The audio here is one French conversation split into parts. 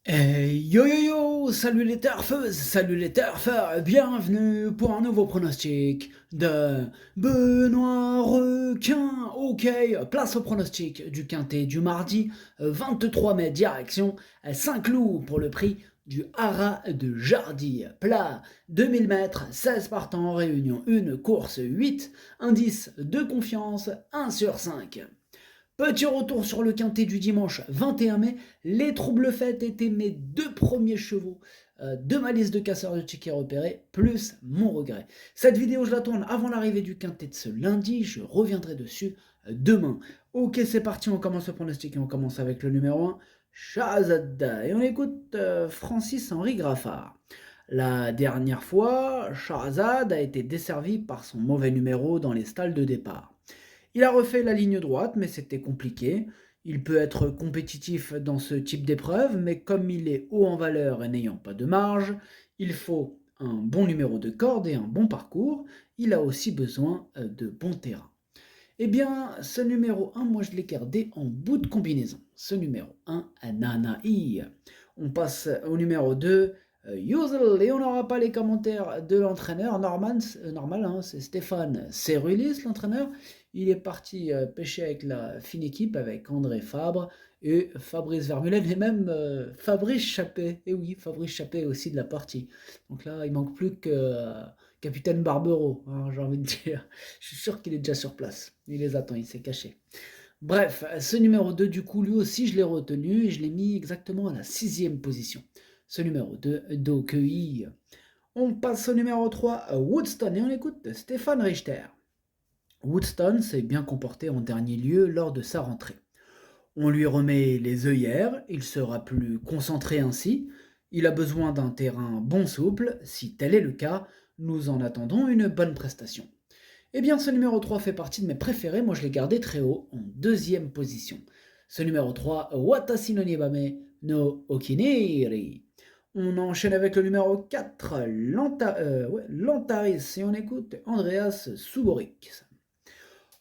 Yo yo yo, salut les turfeuses, salut les turfeurs, bienvenue pour un nouveau pronostic de Benoît Requin. Ok, place au pronostic du quintet du mardi 23 mai, direction Saint-Cloud pour le prix du Haras de Jardy. Plat 2000 mètres, 16 partants, réunion 1, course 8, indice de confiance 1 sur 5. Petit retour sur le quintet du dimanche 21 mai. Les troubles fêtes étaient mes deux premiers chevaux de ma liste de casseurs de tickets repérés, plus mon regret. Cette vidéo, je la tourne avant l'arrivée du quintet de ce lundi. Je reviendrai dessus demain. Ok, c'est parti, on commence le pronostic et on commence avec le numéro 1, Shahzad. Et on écoute Francis-Henri Graffard. La dernière fois, Shahzad a été desservi par son mauvais numéro dans les stalles de départ. Il a refait la ligne droite, mais c'était compliqué. Il peut être compétitif dans ce type d'épreuve, mais comme il est haut en valeur et n'ayant pas de marge, il faut un bon numéro de corde et un bon parcours. Il a aussi besoin de bon terrain. Eh bien, ce numéro 1, moi je l'ai gardé en bout de combinaison. Ce numéro 1, Nanaï. On passe au numéro 2, Yuzel, et on n'aura pas les commentaires de l'entraîneur. Normal, hein, c'est Stéphane Cerulis, l'entraîneur. Il est parti pêcher avec la fine équipe, avec André Fabre et Fabrice Vermeulen, et même Fabrice Chappé. Et oui, Fabrice Chappé est aussi de la partie. Donc là, il manque plus que Capitaine Barbero, hein, j'ai envie de dire. Je suis sûr qu'il est déjà sur place. Il les attend, il s'est caché. Bref, ce numéro 2, du coup, lui aussi, je l'ai retenu et je l'ai mis exactement à la 6e position. Ce numéro 2, Dokei. On passe au numéro 3, Woodstone, et on écoute Stéphane Richter. Woodstone s'est bien comporté en dernier lieu lors de sa rentrée. On lui remet les œillères, il sera plus concentré ainsi. Il a besoin d'un terrain bon souple. Si tel est le cas, nous en attendons une bonne prestation. Eh bien, ce numéro 3 fait partie de mes préférés. Moi, je l'ai gardé très haut, en 2e position. Ce numéro 3, Watashi no Nibame no Okiniri. On enchaîne avec le numéro 4, Lantaris, et on écoute Andreas Suborik.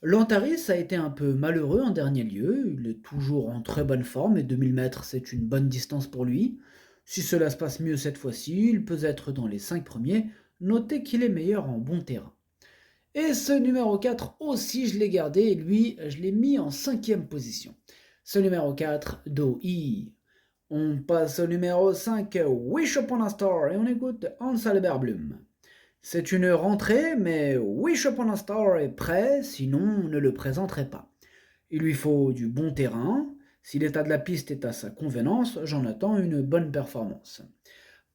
Lantaris a été un peu malheureux en dernier lieu, il est toujours en très bonne forme et 2000 mètres c'est une bonne distance pour lui. Si cela se passe mieux cette fois-ci, il peut être dans les 5 premiers, notez qu'il est meilleur en bon terrain. Et ce numéro 4 aussi je l'ai gardé et lui je l'ai mis en 5e position. Ce numéro 4, Do-I. On passe au numéro 5, Wish Upon a Star et on écoute Hans Albert Blum. C'est une rentrée, mais Wish Upon a Star est prêt, sinon on ne le présenterait pas. Il lui faut du bon terrain. Si l'état de la piste est à sa convenance, j'en attends une bonne performance.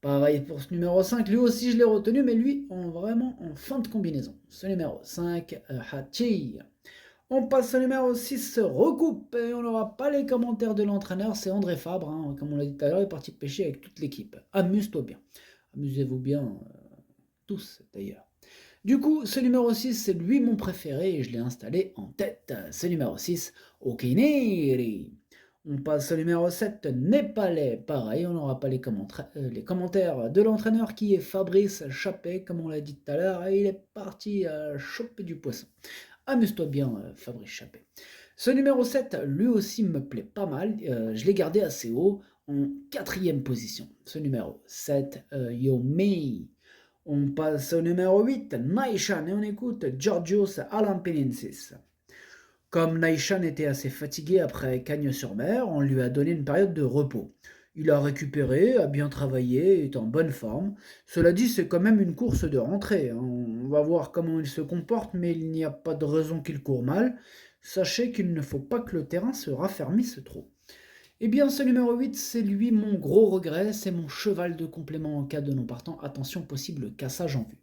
Pareil pour ce numéro 5, lui aussi je l'ai retenu, mais lui vraiment en fin de combinaison. Ce numéro 5, Hachi. On passe au numéro 6, Recoupe, et on n'aura pas les commentaires de l'entraîneur, c'est André Fabre, hein, comme on l'a dit tout à l'heure, il est parti pêcher avec toute l'équipe. Amuse-toi bien. Amusez-vous bien, tous d'ailleurs. Du coup, ce numéro 6, c'est lui mon préféré et je l'ai installé en tête. Ce numéro 6, Okineri. On passe au numéro 7, Népalais. Pareil, on n'aura pas les commentaires de l'entraîneur qui est Fabrice Chappé, comme on l'a dit tout à l'heure, et il est parti choper du poisson. Amuse-toi bien, Fabrice Chappé. Ce numéro 7, lui aussi me plaît pas mal. Je l'ai gardé assez haut, en 4e position. Ce numéro 7, Yomei. On passe au numéro 8, Naishan, et on écoute Georgios Alampinensis. Comme Naishan était assez fatigué après Cagnes-sur-Mer, on lui a donné une période de repos. Il a récupéré, a bien travaillé, est en bonne forme. Cela dit, c'est quand même une course de rentrée, hein. On va voir comment il se comporte, mais il n'y a pas de raison qu'il court mal. Sachez qu'il ne faut pas que le terrain se raffermisse trop. Eh bien, ce numéro 8, c'est lui mon gros regret, c'est mon cheval de complément en cas de non partant. Attention, possible cassage en vue.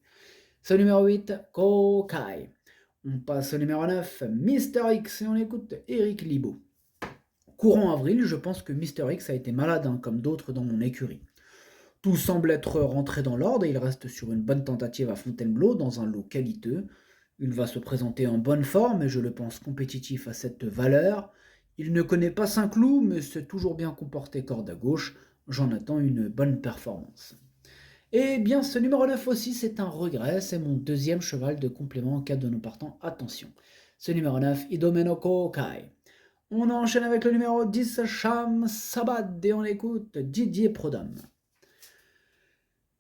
Ce numéro 8, Kokai. On passe au numéro 9, Mister X, et on écoute Eric Libaud. Courant avril, je pense que Mister X a été malade, hein, comme d'autres dans mon écurie. Tout semble être rentré dans l'ordre et il reste sur une bonne tentative à Fontainebleau dans un lot qualiteux. Il va se présenter en bonne forme et je le pense compétitif à cette valeur. Il ne connaît pas Saint-Cloud, mais s'est toujours bien comporté corde à gauche. J'en attends une bonne performance. Et bien, ce numéro 9 aussi, c'est un regret. C'est mon 2e cheval de complément en cas de non partant. Attention. Ce numéro 9, Idomeno Kokai. On enchaîne avec le numéro 10, Sham Sabad, et on écoute Didier Prodam.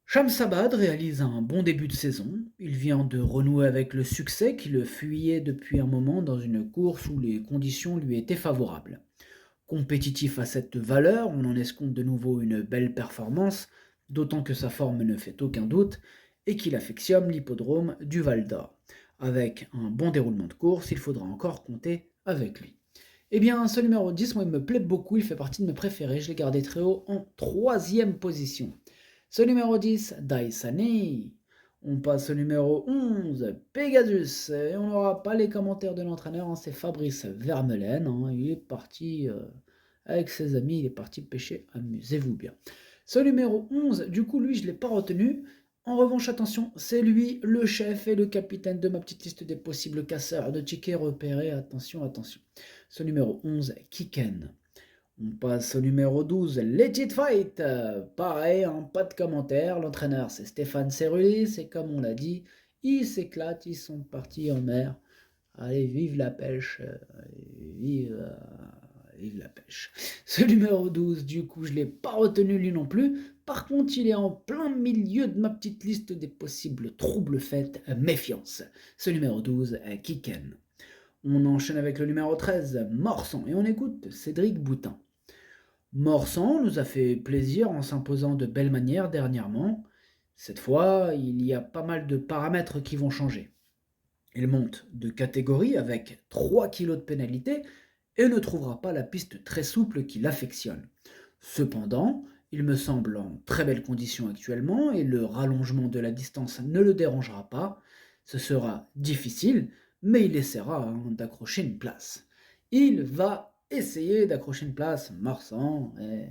Sham Sabad réalise un bon début de saison. Il vient de renouer avec le succès qui le fuyait depuis un moment dans une course où les conditions lui étaient favorables. Compétitif à cette valeur, on en escompte de nouveau une belle performance, d'autant que sa forme ne fait aucun doute et qu'il affectionne l'hippodrome du Val d'Or. Avec un bon déroulement de course, il faudra encore compter avec lui. Eh bien, ce numéro 10, moi, il me plaît beaucoup, il fait partie de mes préférés, je l'ai gardé très haut en 3e position. Ce numéro 10, Daisani. On passe au numéro 11, Pegasus. Et on n'aura pas les commentaires de l'entraîneur, hein, c'est Fabrice Vermeulen. Hein, il est parti avec ses amis, il est parti pêcher, amusez-vous bien. Ce numéro 11, du coup, lui, je ne l'ai pas retenu. En revanche, attention, c'est lui le chef et le capitaine de ma petite liste des possibles casseurs de tickets repérés. Attention, attention. Ce numéro 11, Kiken. On passe au numéro 12, Legit Fight. Pareil, hein, pas de commentaire. L'entraîneur, c'est Stéphane Cerulli. C'est comme on l'a dit, ils s'éclatent, ils sont partis en mer. Allez, vive la pêche. Vive la pêche. Ce numéro 12, du coup, je ne l'ai pas retenu lui non plus. Par contre, il est en plein milieu de ma petite liste des possibles troubles faits. Méfiance. Ce numéro 12, Kiken. On enchaîne avec le numéro 13, Morsan. Et on écoute Cédric Boutin. Morsan nous a fait plaisir en s'imposant de belle manière dernièrement. Cette fois, il y a pas mal de paramètres qui vont changer. Il monte de catégorie avec 3 kilos de pénalité et ne trouvera pas la piste très souple qu'il affectionne. Cependant, il me semble en très belle condition actuellement et le rallongement de la distance ne le dérangera pas. Ce sera difficile, mais il essaiera d'accrocher une place. Il va essayer d'accrocher une place, Morsan, et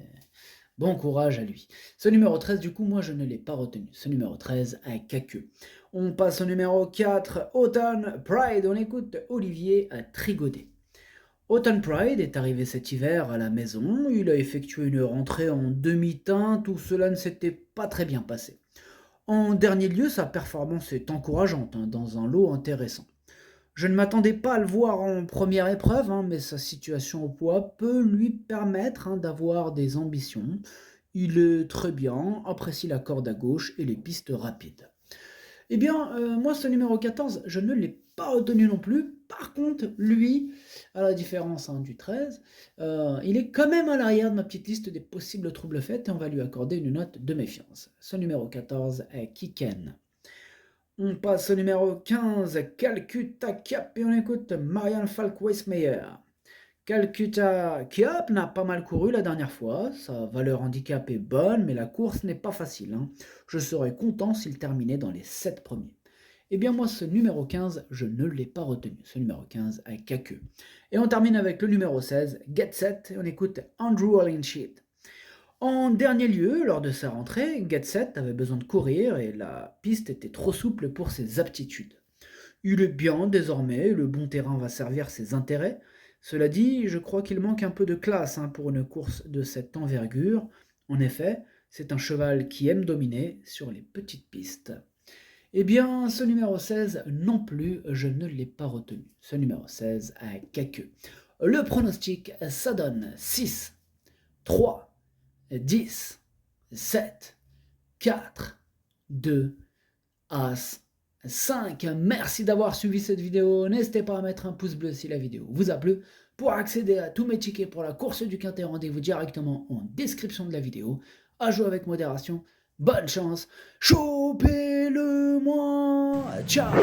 bon courage à lui. Ce numéro 13, du coup, moi je ne l'ai pas retenu. Ce numéro 13 à Caqueux. On passe au numéro 4, Autumn Pride. On écoute Olivier à Trigaudet. Autumn Pride est arrivé cet hiver à la maison. Il a effectué une rentrée en demi-teinte où cela ne s'était pas très bien passé. En dernier lieu, sa performance est encourageante dans un lot intéressant. Je ne m'attendais pas à le voir en première épreuve, mais sa situation au poids peut lui permettre d'avoir des ambitions. Il est très bien, apprécie la corde à gauche et les pistes rapides. Eh bien, moi, ce numéro 14, je ne l'ai pas retenu non plus. Par contre, lui, à la différence du 13, il est quand même à l'arrière de ma petite liste des possibles troubles faits et on va lui accorder une note de méfiance. Ce numéro 14 est Kiken. On passe au numéro 15, Calcutta Cap, et on écoute Marianne Falk-Weismeyer. Calcutta Cap n'a pas mal couru la dernière fois, sa valeur handicap est bonne, mais la course n'est pas facile. Je serais content s'il terminait dans les 7 premiers. Eh bien moi, ce numéro 15, je ne l'ai pas retenu, ce numéro 15 avec Kaku. Et on termine avec le numéro 16, Get Set, et on écoute Andrew Allinsheet. En dernier lieu, lors de sa rentrée, Get Set avait besoin de courir et la piste était trop souple pour ses aptitudes. Il est bien désormais, le bon terrain va servir ses intérêts. Cela dit, je crois qu'il manque un peu de classe pour une course de cette envergure. En effet, c'est un cheval qui aime dominer sur les petites pistes. Eh bien, ce numéro 16 non plus, je ne l'ai pas retenu. Ce numéro 16 à Kaku. Le pronostic, ça donne 6, 3, 10, 7, 4, 2, As, 5. Merci d'avoir suivi cette vidéo. N'hésitez pas à mettre un pouce bleu si la vidéo vous a plu. Pour accéder à tous mes tickets pour la course du Quintet, rendez-vous directement en description de la vidéo. À jouer avec modération. Bonne chance. Chopez-le-moi. Ciao.